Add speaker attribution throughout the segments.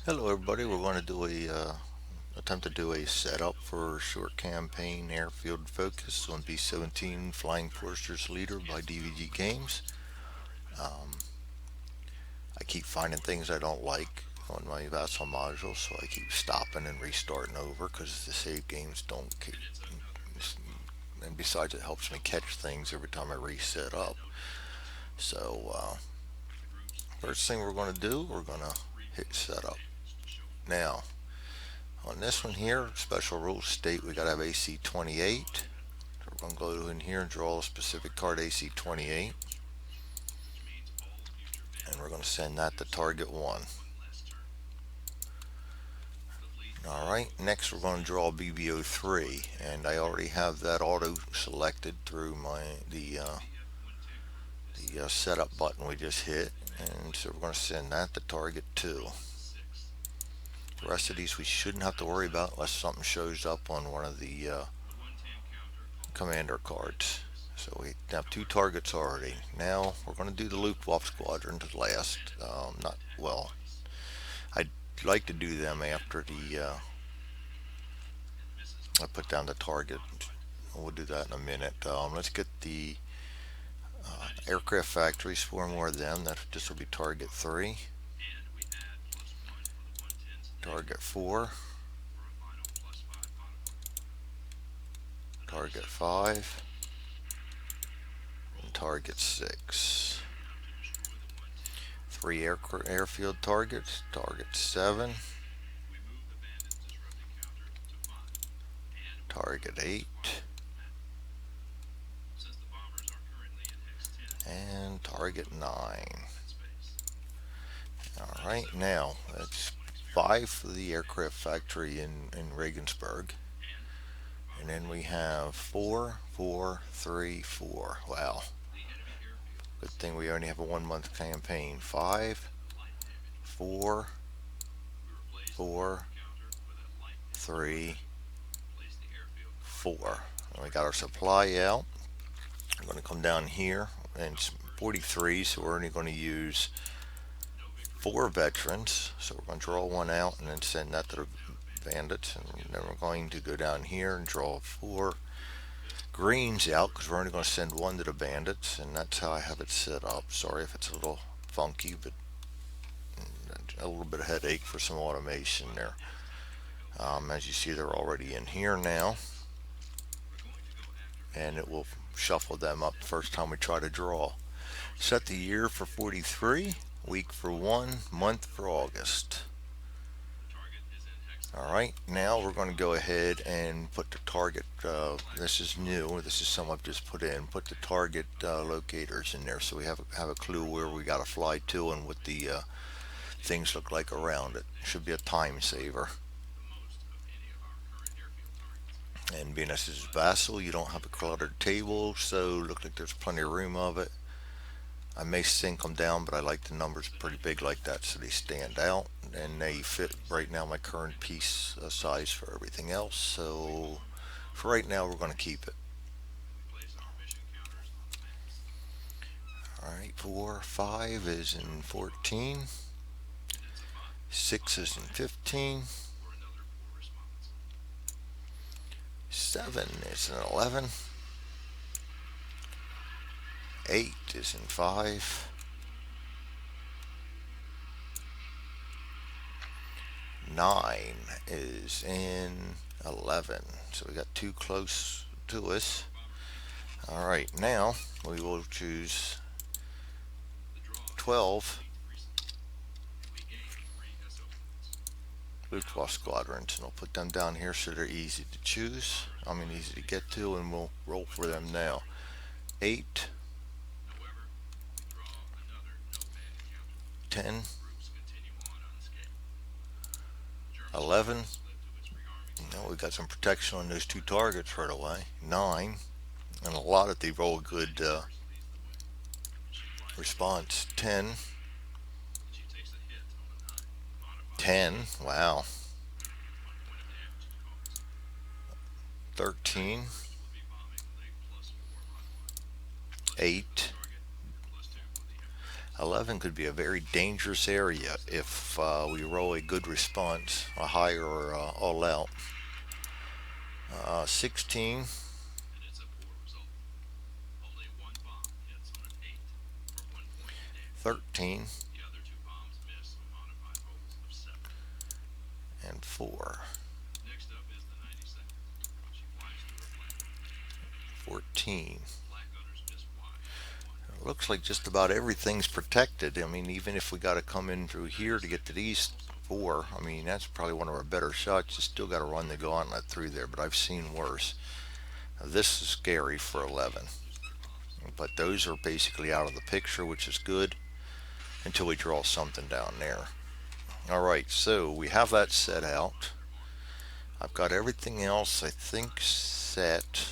Speaker 1: Hello everybody, we're going to do a attempt to do a setup for short campaign airfield focus on B17 Flying Foresters Leader by DVG Games. I keep finding things I don't like on my Vassal module, so I keep stopping and restarting over because the save games don't keep. And besides, it helps me catch things every time I reset up. So, first thing we're going to do, we're going to hit setup. Now, on this one here, special rules state we got to have AC 28. So we're going to go in here and draw a specific card AC 28. And we're going to send that to target 1. Alright, next we're going to draw BBO3. And I already have that auto selected through the setup button we just hit. And so we're going to send that to target 2. The rest of these we shouldn't have to worry about unless something shows up on one of the commander cards. So we have 2 targets already. Now we're going to do the Luftwaffe squadron to last. Not well. I'd like to do them after I put down the target. We'll do that in a minute. Let's get the aircraft factories. 4 more of them. This will be target 3, target 4, target 5, and target 6. 3 airfield targets. Target 7, target 8, and target 9. Alright, now that's 5 for the aircraft factory in Regensburg. And then we have 4, 4, 3, 4. Wow. Good thing we only have a 1 month campaign. 5, 4, 4, 3, 4. And we got our supply out. We're going to come down here, and it's 43, so we're only going to use 4 veterans. So we're going to draw 1 out and then send that to the bandits. And then we're going to go down here and draw 4 greens out because we're only going to send 1 to the bandits, and that's how I have it set up. Sorry if it's a little funky, but a little bit of headache for some automation there. As you see, they're already in here now, and it will shuffle them up the first time we try to draw. Set the year for 43, week for 1, month for August. Alright, now we're going to go ahead and put the target, this is new, this is some I've just put in, put the target locators in there so we have a clue where we got to fly to and what the things look like around it. Should be a time saver. And being this is Vassal, you don't have a cluttered table, so look like there's plenty of room of it. I may sink them down, but I like the numbers pretty big like that so they stand out, and they fit right now my current piece size for everything else. So for right now, we're going to keep it. Alright, 4, 5 is in 14, 6 is in 15, 7 is in 11, 8 is in 5, 9 is in 11. So we got 2 close to us. Alright, now we will choose 12 Luftwaffe squadrons, and I'll put them down here so they're easy to choose. I mean, easy to get to, and we'll roll for them now. 8, 10, 11. Now we got some protection on those 2 targets right away. 9, and a lot of they roll a good response. 10, 10. Wow. 13, 8, 11 could be a very dangerous area if we roll a good response, a high or all out. 16, 13, and 4. 14. It looks like just about everything's protected. I mean, even if we got to come in through here to get to these 4, I mean, that's probably one of our better shots. You still got to run the gauntlet through there, but I've seen worse. Now, this is scary for 11. But those are basically out of the picture, which is good until we draw something down there. Alright, so we have that set out. I've got everything else, I think, set.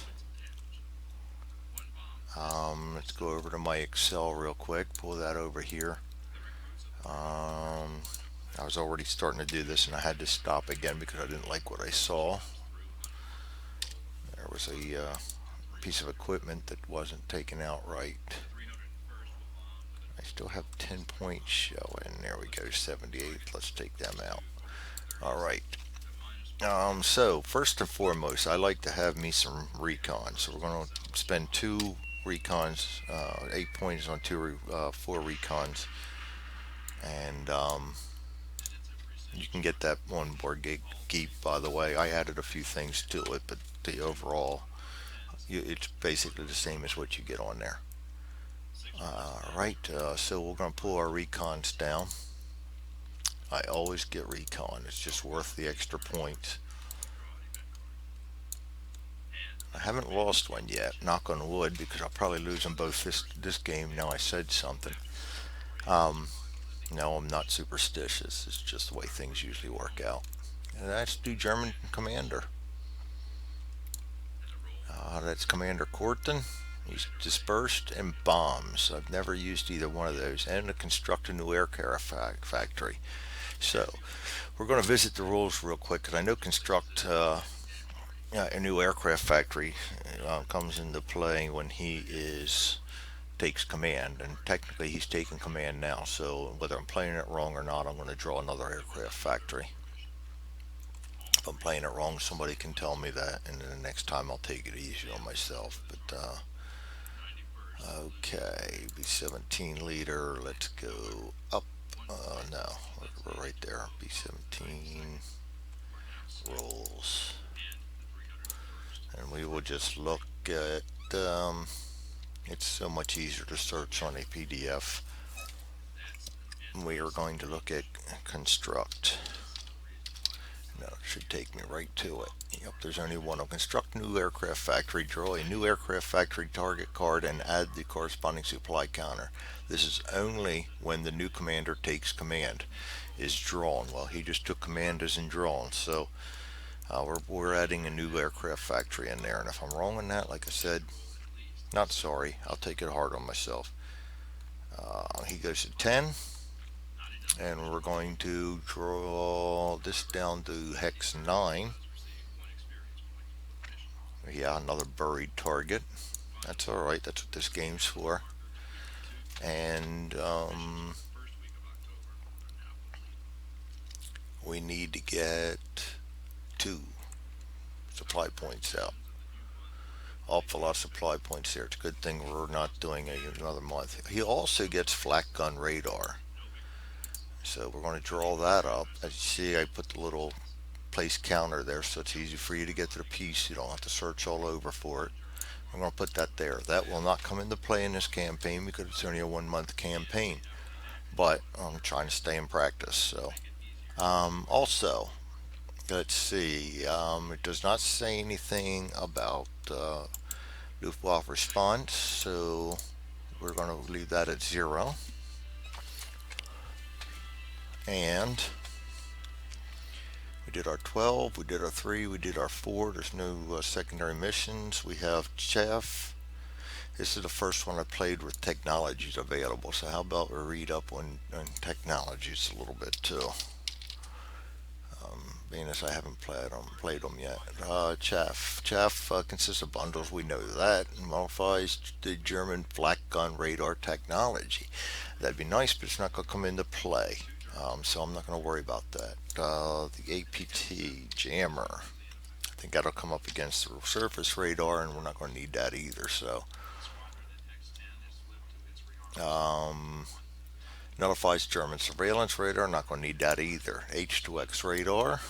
Speaker 1: Let's go over to my Excel real quick, pull that over here. I was already starting to do this and I had to stop again because I didn't like what I saw. There was a piece of equipment that wasn't taken out right. I still have 10 points showing. There we go, 78. Let's take them out. Alright. So first and foremost, I like to have me some recon. So we're going to spend 2 recons, 8 points on 4 recons. And you can get that on Board Geek, by the way. I added a few things to it, but the overall, it's basically the same as what you get on there. Right, so we're going to pull our recons down. I always get recon. It's just worth the extra points. I haven't lost one yet, knock on wood, because I'll probably lose them both this game. Now I said something. No, I'm not superstitious. It's just the way things usually work out. And let's do German Commander. That's Commander Korten. He's dispersed and bombs. I've never used either one of those. And to construct a new aircraft factory. So we're going to visit the rules real quick because I know construct a new aircraft factory comes into play when he takes command, and technically he's taking command now. So whether I'm playing it wrong or not, I'm going to draw another aircraft factory. If I'm playing it wrong, somebody can tell me that, and then the next time I'll take it easy on myself. But okay, B17 leader. Let's go up. No, we're right there. B17 rules, and we will just look at. It's so much easier to search on a PDF. We are going to look at construct. No, it should take me right to it. Yep, there's only one. I'll construct new aircraft factory, draw a new aircraft factory target card, and add the corresponding supply counter. This is only when the new commander takes command is drawn. Well, he just took command as in drawn, so we're adding a new aircraft factory in there. And if I'm wrong on that, like I said, not sorry. I'll take it hard on myself. He goes to 10. And we're going to draw this down to hex 9. Yeah, another buried target. That's alright, that's what this game's for. And we need to get 2 supply points out. Awful lot of supply points there. It's a good thing we're not doing another month. He also gets flak gun radar. So we're going to draw that up. As you see, I put the little place counter there so it's easy for you to get to the piece. You don't have to search all over for it. I'm going to put that there. That will not come into play in this campaign because it's only a 1-month campaign. But I'm trying to stay in practice. So also, let's see. It does not say anything about Luftwaffe response. So we're going to leave that at 0. And we did our 12, we did our 3, we did our 4. There's no secondary missions. We have Chef. This is the first one I played with technologies available. So how about we read up on technologies a little bit too. Being as I haven't played them yet. Chaff consists of bundles. We know that. Modifies the German flak gun radar technology. That'd be nice, but it's not going to come into play. So I'm not going to worry about that. The APT jammer, I think that'll come up against the surface radar, and we're not going to need that either. So um, nullifies German surveillance radar, not going to need that either. H2X radar.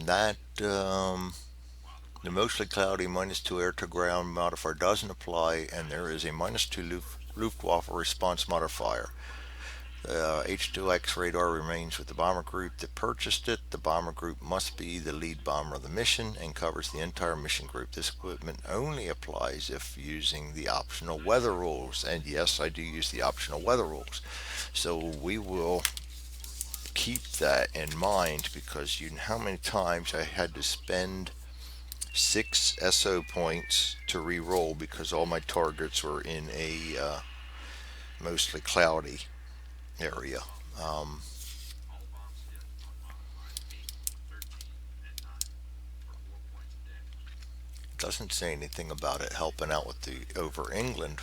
Speaker 1: That the mostly cloudy -2 air to ground modifier doesn't apply, and there is a -2 Luftwaffe response modifier. H2X radar remains with the bomber group that purchased it. The bomber group must be the lead bomber of the mission and covers the entire mission group. This equipment only applies if using the optional weather rules. And yes, I do use the optional weather rules. So we will keep that in mind, because you know how many times I had to spend 6 SO points to re-roll because all my targets were in a mostly cloudy area. Um, doesn't say anything about it helping out with the over England,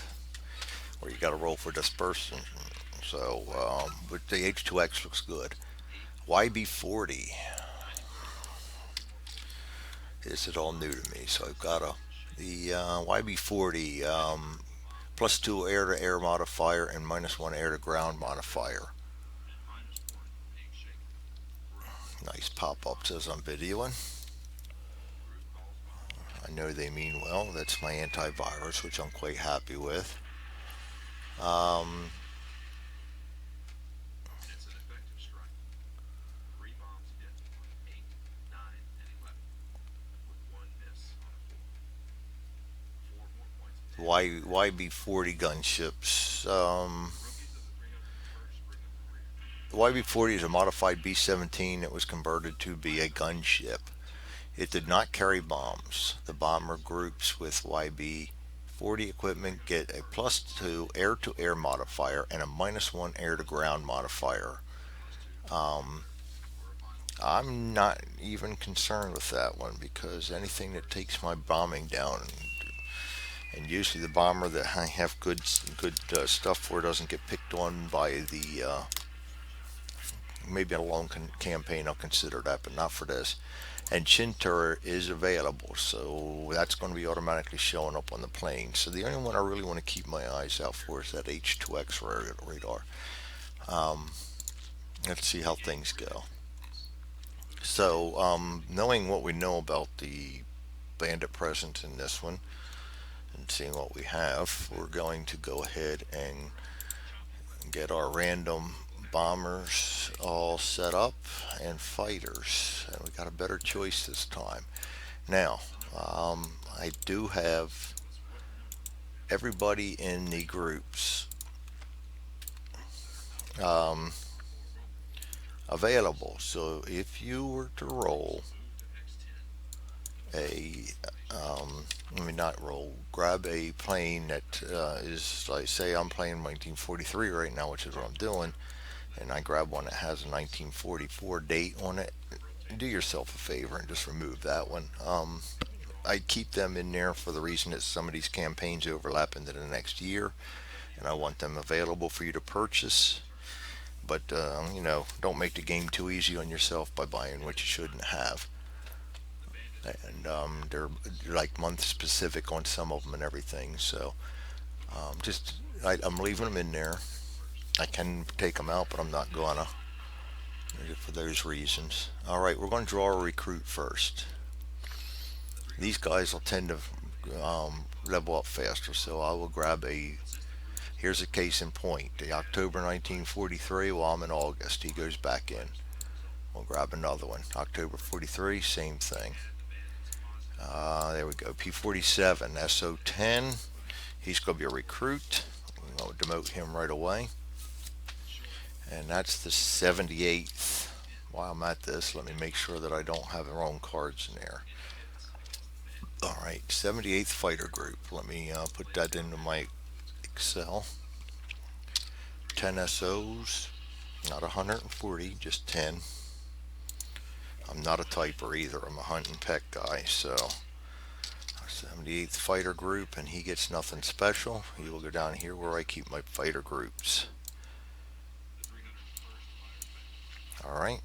Speaker 1: where you got to roll for dispersion. So, but the H2X looks good. YB40, is it all new to me? So I've got the YB40 +2 air to air modifier and -1 air to ground modifier. Nice pop ups as I'm videoing. I know they mean well. That's my antivirus, which I'm quite happy with. Um, YB40 gunships. The YB40 is a modified B17 that was converted to be a gunship. It did not carry bombs. The bomber groups with YB40 equipment get a +2 air to air modifier and a -1 air to ground modifier. Um, I'm not even concerned with that one, because anything that takes my bombing down, and usually the bomber that I have good stuff for doesn't get picked on by the maybe in a long campaign I'll consider that, but not for this. And chin turret is available, so that's going to be automatically showing up on the plane. So the only one I really want to keep my eyes out for is that H2X radar. Um, let's see how things go. So, knowing what we know about the bandit presence in this one, and seeing what we have, we're going to go ahead and get our random bombers all set up and fighters, and we got a better choice this time. Now, I do have everybody in the groups um, available. So if you were to roll a I mean, not roll, grab a plane that is, like, say I'm playing 1943 right now, which is what I'm doing, and I grab one that has a 1944 date on it, do yourself a favor and just remove that one. I keep them in there for the reason that some of these campaigns overlap into the next year, and I want them available for you to purchase. But don't make the game too easy on yourself by buying what you shouldn't have. And they're like month specific on some of them and everything. So I'm leaving them in there. I can take them out, but I'm not gonna, for those reasons. All right, we're going to draw a recruit first. These guys will tend to level up faster, so I will grab a. Here's a case in point. The October 1943. Well, I'm in August. He goes back in. We'll grab another one. October 43. Same thing. There we go. P47. SO10. He's going to be a recruit. I'll demote him right away. And that's the 78th. While I'm at this, let me make sure that I don't have the wrong cards in there. Alright, 78th Fighter Group. Let me put that into my Excel. 10 SOs, not 140, just 10. I'm not a typer either. I'm a hunt and peck guy. So 78th fighter group, and he gets nothing special. He will go down here where I keep my fighter groups. All right.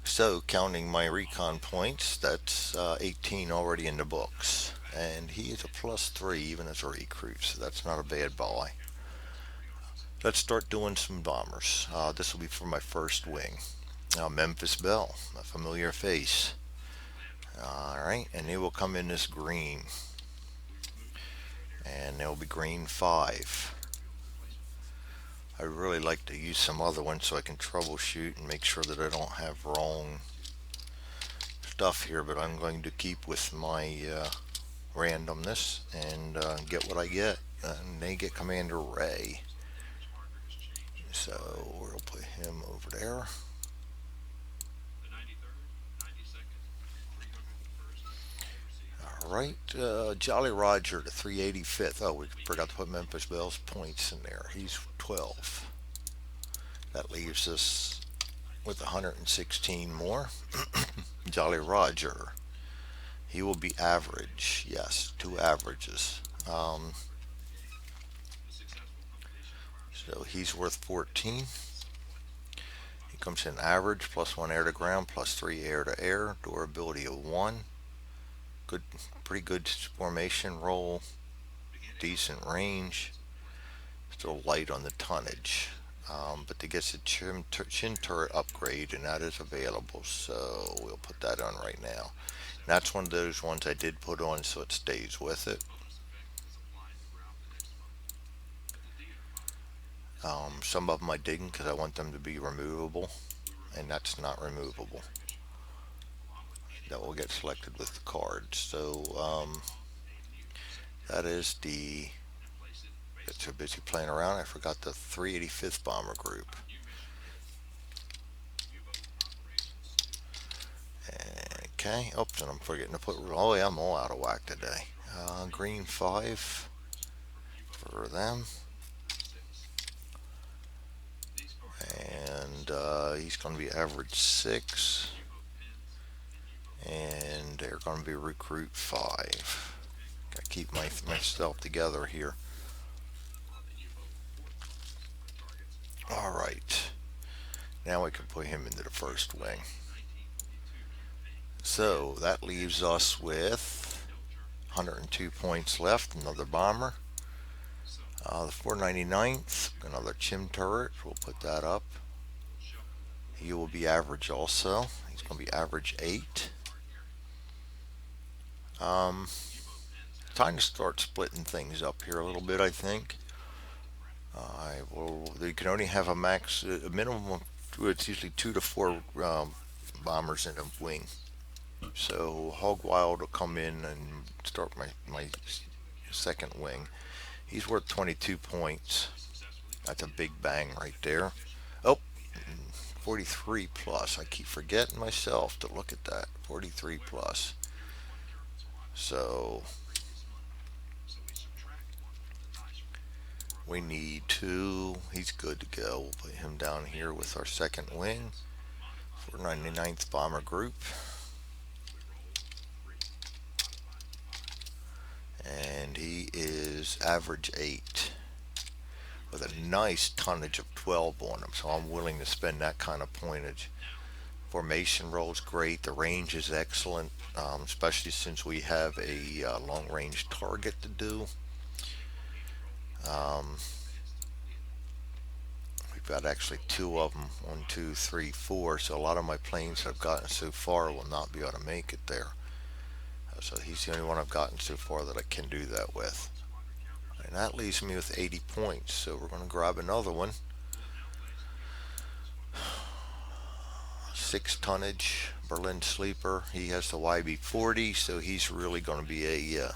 Speaker 1: So counting my recon points, that's 18 already in the books. And he is a +3 even as a recruit, so that's not a bad buy. Let's start doing some bombers. This will be for my first wing. Memphis Belle, a familiar face. Alright, and they will come in this green. And they'll be green 5. I really like to use some other ones so I can troubleshoot and make sure that I don't have wrong stuff here, but I'm going to keep with my randomness and get what I get. And they get Commander Ray. So we'll put him over there. Alright, Jolly Roger, the 385th. Oh, we forgot to put Memphis Belle's points in there. He's 12. That leaves us with 116 more. Jolly Roger. He will be average. Yes, 2 averages. So he's worth 14. He comes in average, +1 air to ground, +3 air to air, durability of 1. Good, pretty good formation roll, decent range. Still light on the tonnage, but to get the chin turret upgrade, and that is available. So we'll put that on right now. And that's one of those ones I did put on so it stays with it. Some of them I didn't because I want them to be removable, and that's not removable. That will get selected with the card. So that is the. Got too busy playing around. I forgot the 385th Bomber Group. Okay. Oops, and I'm forgetting to put. Oh yeah, I'm all out of whack today. Green 5 for them. And he's going to be average 6. And they're going to be recruit 5. Gotta keep myself together here. Alright. Now we can put him into the first wing. So that leaves us with 102 points left. Another bomber. The 499th, another chim turret. We'll put that up. He will be average also. He's going to be average 8. Time to start splitting things up here a little bit, I think. You can only have a minimum of, it's usually 2 to 4 bombers in a wing. So Hogwild will come in and start my second wing. He's worth 22 points. That's a big bang right there. Oh, 43 plus. I keep forgetting myself to look at that. 43 plus. So we need 2. He's good to go. We'll put him down here with our second wing. 499th Bomber Group. And he is average 8 with a nice tonnage of 12 on him. So I'm willing to spend that kind of pointage. Formation roll is great. The range is excellent, especially since we have a long range target to do. We've got actually 2 of them. 1, 2, 3, 4. So a lot of my planes I've gotten so far will not be able to make it there. So he's the only one I've gotten so far that I can do that with. And that leaves me with 80 points. So we're going to grab another one. 6 tonnage Berlin Sleeper. He has the YB40, so he's really going to be a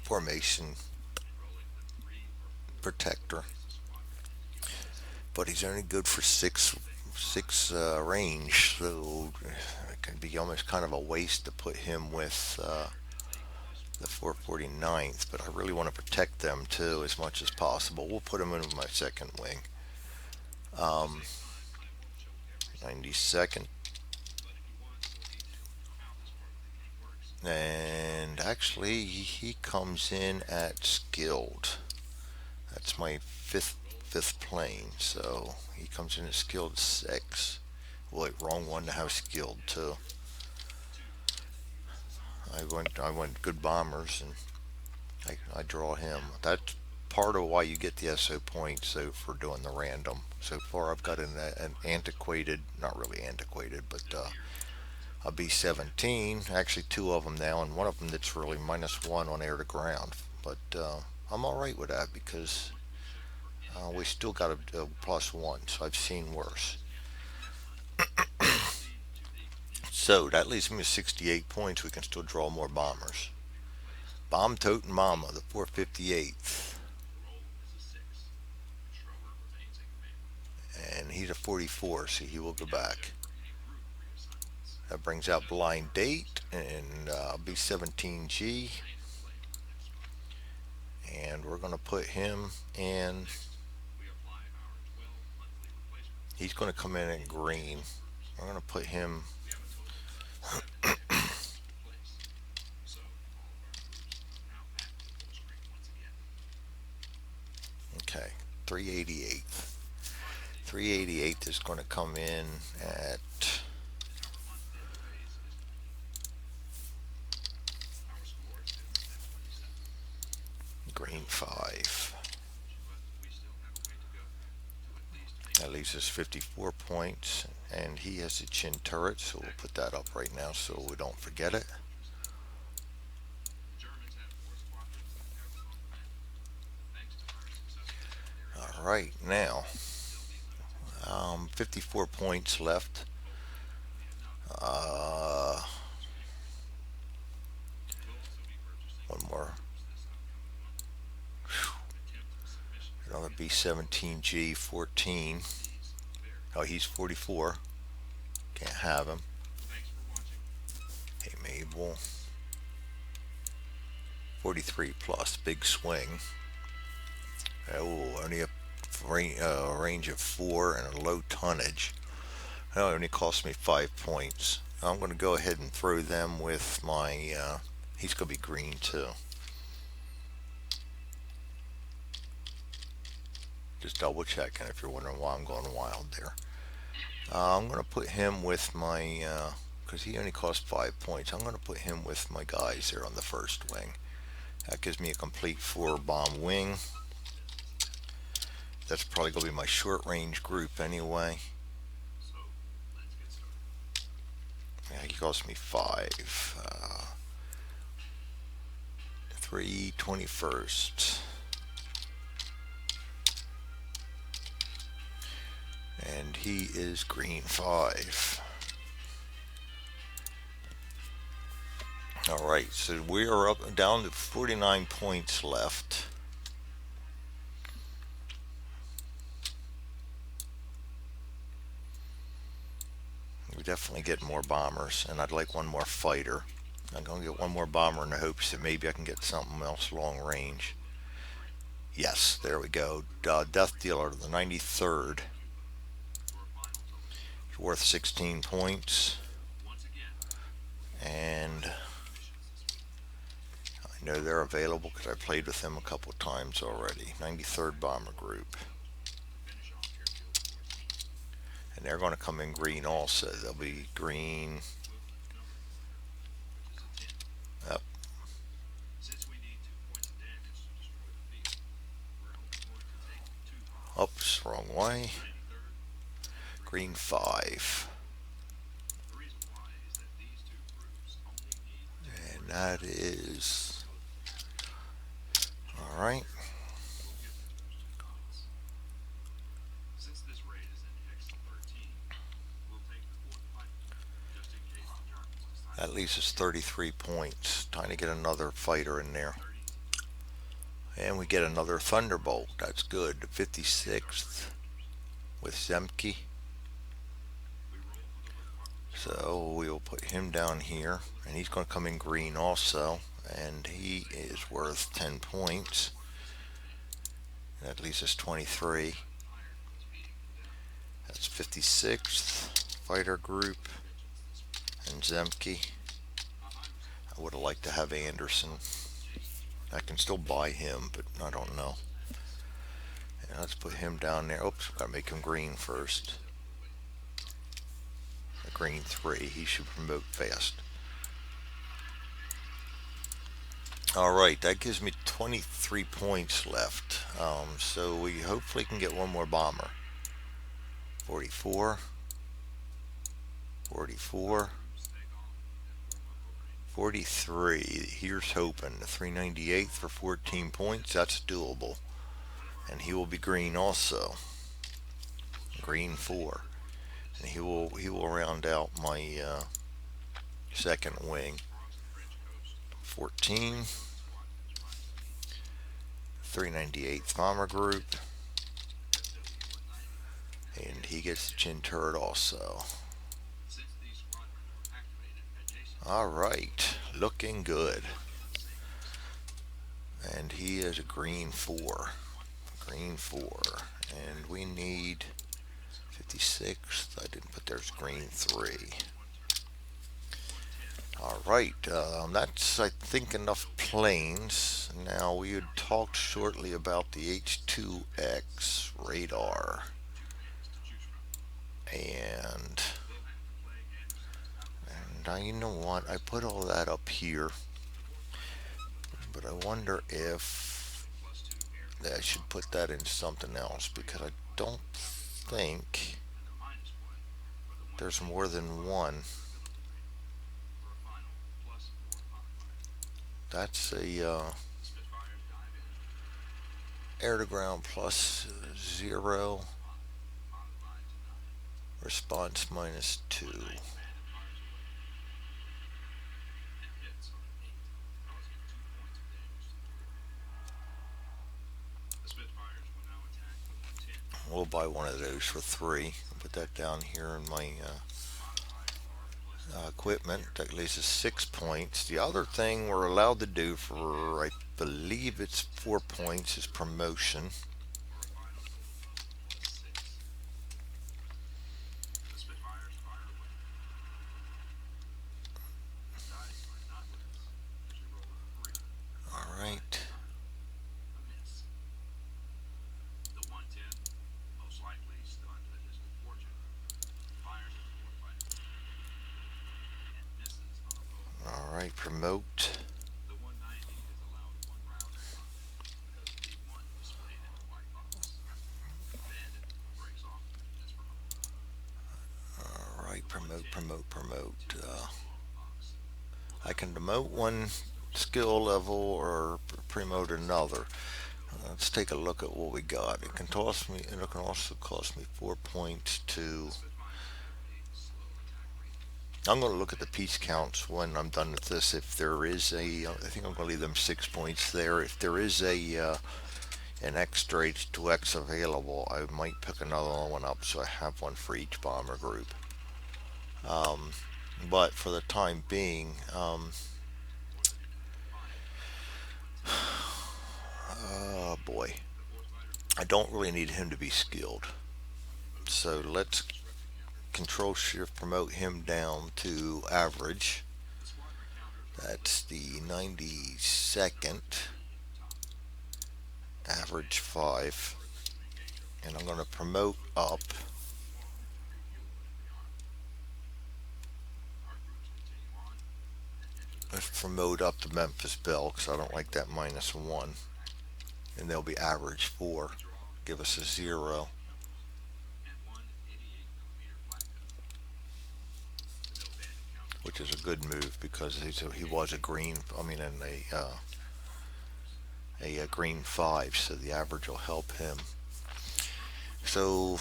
Speaker 1: formation protector, but he's only good for 6 range, so It can be almost kind of a waste to put him with the 449th, but I really want to protect them too as much as possible. We'll put him in my second wing. 92nd. And actually, he comes in at skilled. That's my fifth plane. So he comes in at skilled 6. Wait, wrong one to have skilled too. I went good bombers, and I draw him. That's part of why you get the SO points, so for doing the random. So far I've got an antiquated, not really antiquated, but a B17, actually two of them now, and one of them that's really -1 on air to ground. But I'm alright with that because we still got a +1, so I've seen worse. So that leaves me with 68 points. We can still draw more bombers. Bomb Totin' Mama, the 458th. And he's a 44, so he will go back. That brings out Blind Date and B17G. And we're going to put him in. He's going to come in green. We're going to put him. Okay, 388. 388 is going to come in at green 5. That leaves us 54 points, and he has a chin turret, so we'll put that up right now so we don't forget it. All right, now 54 points left. One more. Another B17G 14. Oh, he's 44. Can't have him. Hey, Mabel. 43 plus. Big swing. Oh, only a range of 4 and a low tonnage. Oh, it only cost me 5 points. I'm going to go ahead and throw them with my. He's going to be green too. Just double checking if you're wondering why I'm going wild there. I'm going to put him with my, because he only cost 5 points, I'm going to put him with my guys there on the first wing. That gives me a complete 4 bomb wing. That's probably going to be my short range group anyway. Yeah, he cost me 5. 321st. And he is green 5. Alright, so we are up down to 49 points left. We definitely get more bombers, and I'd like one more fighter. I'm going to get one more bomber in the hopes that maybe I can get something else long range. Yes, there we go. Death Dealer, the 93rd. It's worth 16 points. And I know they're available because I played with them a couple of times already. 93rd Bomber Group. And they're going to come in green also. They'll be green. Yep. Oops, wrong way. Green 5. And that is... Alright. That leaves us 33 points. Time to get another fighter in there. And we get another Thunderbolt. That's good. The 56th with Zemke. So we will put him down here, and he's going to come in green also, and he is worth 10 points. That leaves us 23. That's 56th fighter group and Zemke. I would have liked to have Anderson. I can still buy him, but I don't know. And let's put him down there. Oops, gotta make him green first. A green 3. He should promote fast. Alright, that gives me 23 points left. So we hopefully can get one more bomber. 44. 44. 43. Here's hoping. 398 for 14 points. That's doable. And he will be green also. Green 4. And he will round out my second wing. 14. 398th bomber group. And he gets the chin turret also. Alright, looking good. And he is a green 4. Green 4. And we need 56th. I didn't put there's green 3. Alright, that's I think enough planes. Now we had talked shortly about the H2X radar. And you know what? I put all that up here. But I wonder if I should put that in something else, because I don't think there's more than one. That's a air to ground plus 0, response -2. We'll buy one of those for 3. Put that down here in my equipment. That leaves us 6 points. The other thing we're allowed to do for, I believe it's 4 points, is promotion. Alright. Alright, promote. Alright, promote. I can demote one skill level or promote another. Let's take a look at what we got. It can also cost me 4 points to. I'm going to look at the piece counts when I'm done with this. If there is I think I'm going to leave them 6 points there. If there is an extra H2X available, I might pick another one up so I have one for each bomber group. But for the time being, oh boy, I don't really need him to be skilled. So let's Control Shift promote him down to average. That's the 92nd. Average 5. And I'm going to promote up. Let's promote up to Memphis Belle, because I don't like that -1. And they'll be average 4. Give us a 0. Which is a good move, because he was a green, a green 5, so the average will help him. So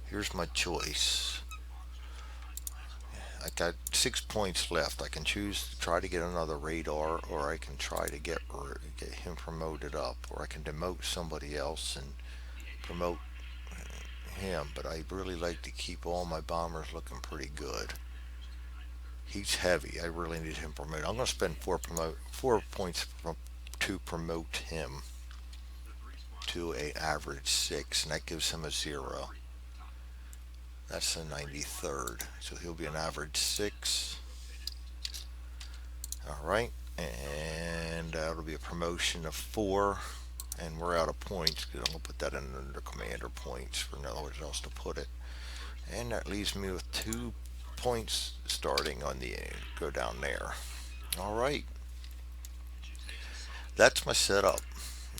Speaker 1: here's my choice. I got 6 points left. I can choose to try to get another radar, or I can try to get him promoted up, or I can demote somebody else and promote him, but I really like to keep all my bombers looking pretty good. He's heavy. I really need him promoted. I'm going to spend 4 points to promote him to a average 6, and that gives him a 0. That's the 93rd, so he'll be an average 6. All right, and that'll be a promotion of 4, and we're out of points. I'm gonna put that in under commander points for nowhere else to put it, and that leaves me with 2 points starting on the go down there. All right, that's my setup.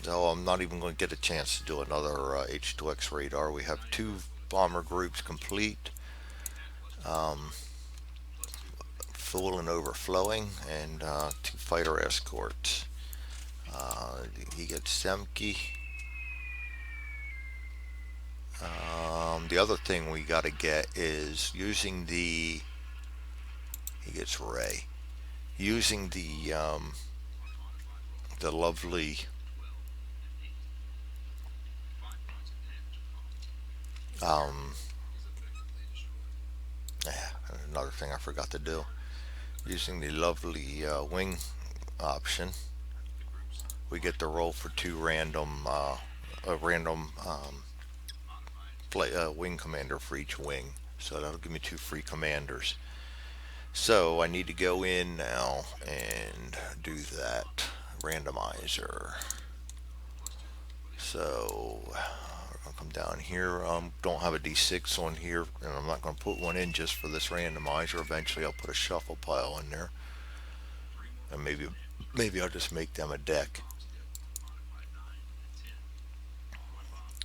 Speaker 1: So I'm not even going to get a chance to do another H2X radar. We have 2 bomber groups complete, um, full and overflowing, and 2 fighter escorts. Uh, he gets Semke. The other thing we got to get is using the. He gets Ray. Using the lovely. Um, Another thing I forgot to do. Using the lovely wing option, we get to roll for 2 random wing commander for each wing. So that'll give me 2 free commanders. So I need to go in now and do that randomizer. So we're gonna come down here. Don't have a D6 on here, and I'm not gonna put one in just for this randomizer. Eventually, I'll put a shuffle pile in there, and maybe I'll just make them a deck.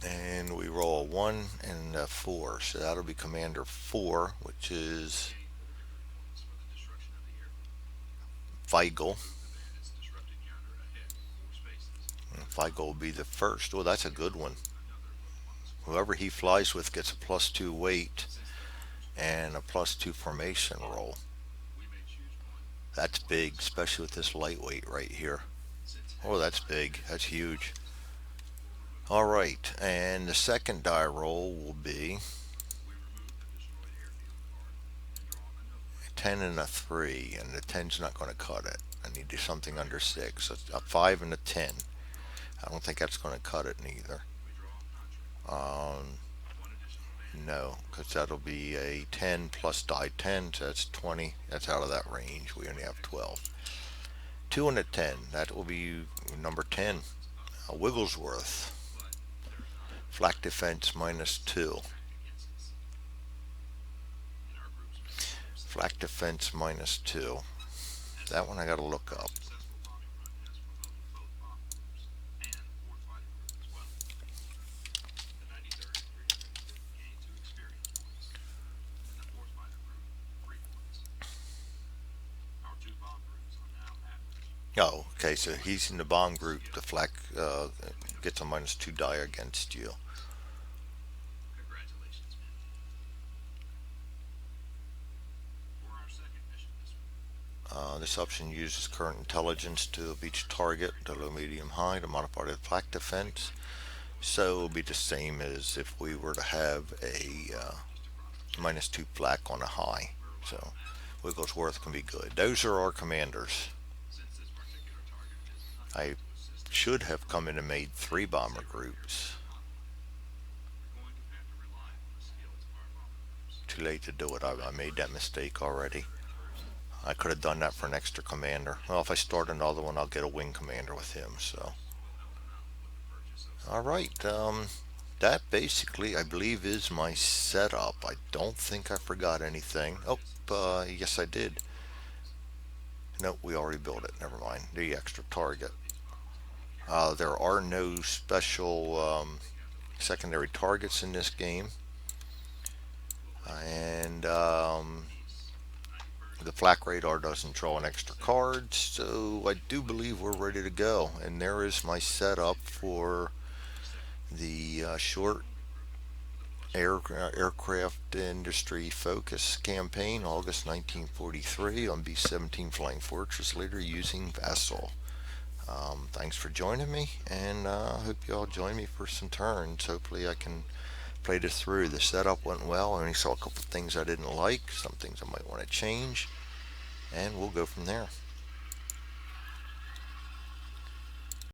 Speaker 1: And we roll a 1 and a 4, so that'll be Commander 4, which is Feigl. And Feigl will be the first. Oh, that's a good one. Whoever he flies with gets a +2 weight and a +2 formation roll. That's big, especially with this lightweight right here. Oh, that's big. That's huge. All right, and the second die roll will be a 10 and a 3, and the 10's not going to cut it. I need to do something under 6. So a 5 and a 10. I don't think that's going to cut it neither. Um, no, because that'll be a 10 plus die 10, so that's 20. That's out of that range. We only have 12. 2 and a 10. That will be number 10. Wigglesworth. Flak defense -2. Flak defense -2. That one I gotta look up. Oh, okay, so he's in the bomb group. The flak gets a -2 die against you. This option uses current intelligence to each target, the low, medium, high, to modify the flak defense. So it'll be the same as if we were to have a -2 flak on a high. So Wigglesworth can be good. Those are our commanders. I should have come in and made 3 bomber groups. Too late to do it. I made that mistake already. I could have done that for an extra commander. Well, if I start another one, I'll get a wing commander with him. So, all right. That basically, I believe, is my setup. I don't think I forgot anything. Oh, yes, I did. Nope, we already built it. Never mind. The extra target. There are no special secondary targets in this game. And the flak radar doesn't draw an extra card, so I do believe we're ready to go. And there is my setup for the short aircraft industry focus campaign, August 1943, on B17 Flying Fortress Leader using Vassal. Thanks for joining me, and I hope you all join me for some turns. Hopefully I can played it through. The setup went well. I only saw a couple things I didn't like, some things I might want to change, and we'll go from there.